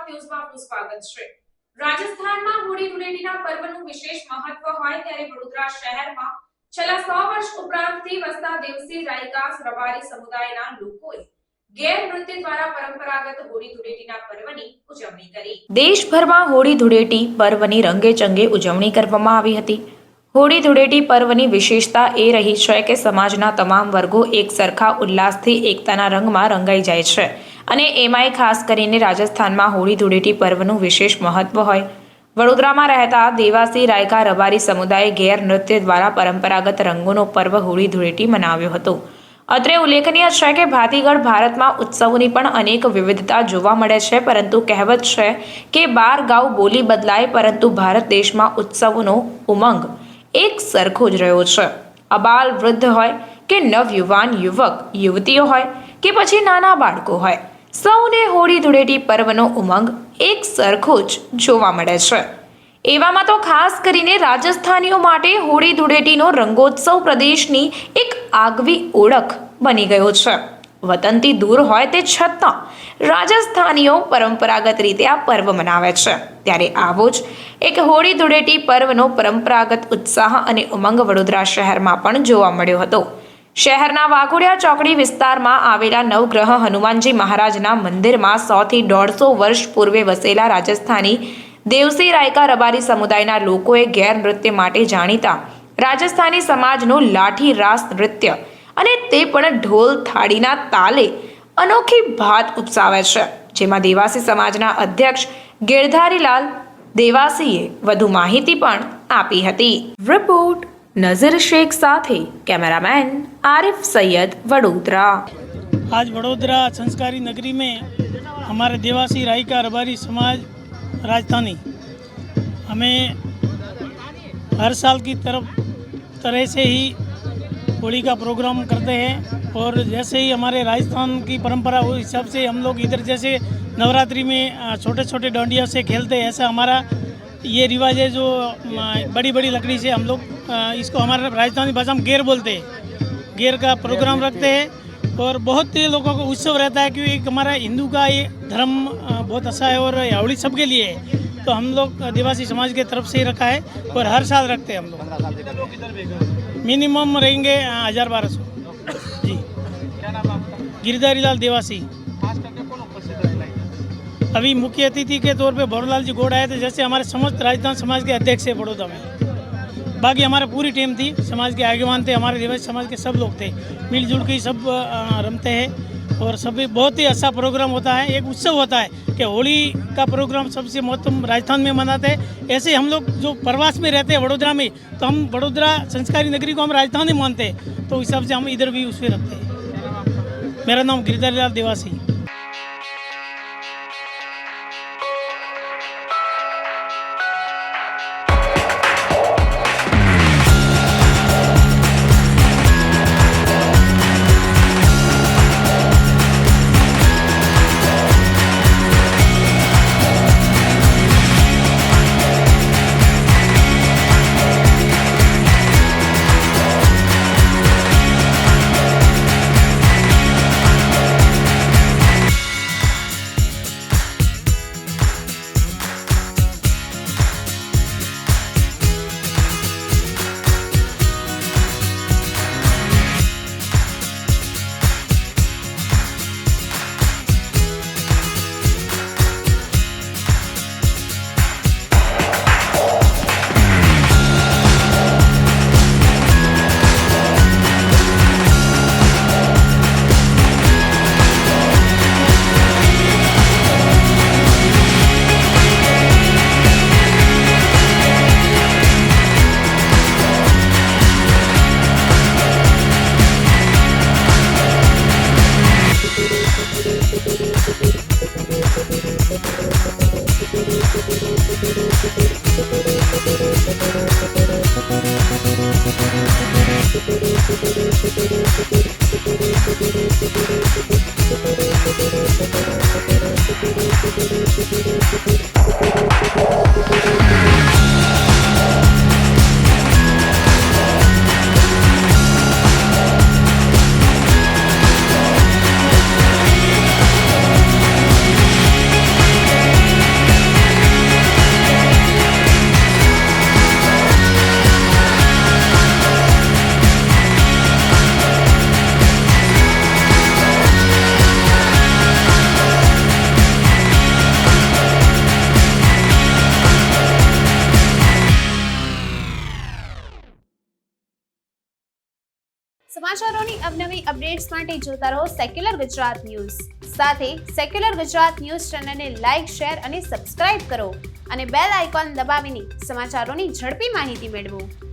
ગુજરાત ન્યૂઝમાં આપનું સ્વાગત છે। રાજસ્થાનમાં હોળી ધૂળેટીના પર્વનું વિશેષ મહત્વ હોય ત્યારે વડોદરા શહેરમાં છેલ્લા 100 વર્ષ ઉપરાંતથી વસતા દેવસી રાયકા રબારી સમુદાયના લોકોએ ગેર નૃત્ય દ્વારા પરંપરાગત હોળી ધૂળેટીના પર્વની ઉજવણી કરી। દેશભરમાં હોળી ધૂળેટી પર્વની રંગેચંગે ઉજવણી કરવામાં આવી હતી। હોળી ધૂળેટી પર્વની વિશેષતા એ રહી છે કે સમાજના તમામ વર્ગો એક સરખા ઉલ્લાસથી એકતાના રંગમાં રંગાઈ જાય છે અને એમાંય ખાસ કરીને રાજસ્થાનમાં હોળી ધૂળેટી પર્વનું વિશેષ મહત્વ હોય। વડોદરામાં રહેતા દેવાસી રાયકા રબારી સમુદાયે ગેર નૃત્ય દ્વારા પરંપરાગત રંગોનો પર્વ હોળી ધૂળેટી મનાવ્યો હતો। અત્રે ઉલ્લેખનીય છે કે ભાતીગળ ભારતમાં ઉત્સવોની પણ અનેક વિવિધતા જોવા મળે છે, પરંતુ કહેવત છે કે 12 ગાઉ બોલી બદલાય, પરંતુ ભારત દેશમાં ઉત્સવોનો ઉમંગ એક સરખો જ રહ્યો છે। અબાલ વૃદ્ધ હોય કે નવયુવાન યુવક યુવતીઓ હોય કે પછી નાના બાળકો હોય, સૌને હોળી ધૂળેટી પર્વનો ઉમંગ એક સરખો જ જોવા મળે છે। એવામાં તો ખાસ કરીને રાજસ્થાનીઓ માટે હોળી ધૂળેટીનો રંગોત્સવ પ્રદેશની એક આગવી ઓળખ બની ગયો છે। વતનથી દૂર હોય તે છતાં રાજસ્થાનીઓ પરંપરાગત રીતે આ પર્વ મનાવે છે। ત્યારે આવો જ એક હોળી ધૂળેટી પર્વનો પરંપરાગત ઉત્સાહ અને ઉમંગ વડોદરા શહેરમાં પણ જોવા મળ્યો હતો। શહેરના વાઘોડિયા ચોકડી વિસ્તારમાં આવેલા નવગ્રહ હનુમાનજી મહારાજના મંદિરમાં 100 થી 150 વર્ષ પૂર્વે વસેલા રાજસ્થાની દેવસી રાયકા રબારી સમુદાયના લોકોએ ગેર નૃત્ય માટે જાણીતા રાજસ્થાની સમાજનું લાઠી રાસ નૃત્ય, અને તે પણ ઢોલ થાળીના તાલે અનોખી ભાત ઉપસાવે છે, જેમાં દેવાસી સમાજના અધ્યક્ષ ગિરધારીલાલ દેવાસીએ વધુ માહિતી પણ આપી હતી। રિપોર્ટ नजर शेख साथे कैमरामैन आरिफ सैयद, वडोदरा। आज वडोदरा संस्कारी नगरी में हमारे देवासी रायका रबारी समाज राजस्थानी हमें हर साल की तरह से ही होली का प्रोग्राम करते हैं, और जैसे ही हमारे राजस्थान की परंपरा उस हिसाब से हम लोग इधर जैसे नवरात्रि में छोटे छोटे डांडिया से खेलते हैं, ऐसा हमारा ये रिवाज है। जो बड़ी बड़ी लकड़ी से हम लोग इसको हमारे राजस्थानी भाषा में गेर बोलते हैं, गेर का प्रोग्राम रखते हैं, और बहुत लोगों को उत्सव रहता है क्योंकि एक हमारा हिंदू का ये धर्म बहुत अच्छा है और होली सबके लिए है। तो हम लोग देवासी समाज के तरफ से ही रखा है और हर साल रखते हैं हम लोग। मिनिमम रहेंगे 1000-1200 जी। क्या नाम है आपका? गिरधारीलाल देवासी। अभी मुख्य अतिथि के तौर पे भवरलाल जी गौड़ आए थे, जैसे हमारे समस्त राजस्थान समाज के अध्यक्ष है बड़ौदा में। बाकी हमारे पूरी टीम थी, समाज के आगेवान थे, हमारे देवासी समाज के सब लोग थे, मिलजुल के सब रमते हैं, और सभी बहुत ही अच्छा प्रोग्राम होता है। एक उत्सव होता है कि होली का प्रोग्राम सबसे महत्वपूर्ण राजस्थान में मनाते हैं। ऐसे हम लोग जो प्रवास में रहते हैं वडोदरा में, तो हम वडोदरा संस्कारी नगरी को हम राजस्थानी मानते हैं, तो उस हिसाब से हम इधर भी उसमें रखते हैं। मेरा नाम गिरधारीलाल देवासी। સમાચારોની અવનવી અપડેટ્સ માટે જોતા રહો સેક્યુલર ગુજરાત ન્યૂઝ. સાથે સેક્યુલર ગુજરાત ન્યૂઝ ચેનલને લાઇક, શેર અને સબસ્ક્રાઇબ કરો અને બેલ આઇકોન દબાવીને સમાચારોની ઝડપી માહિતી મેળવો.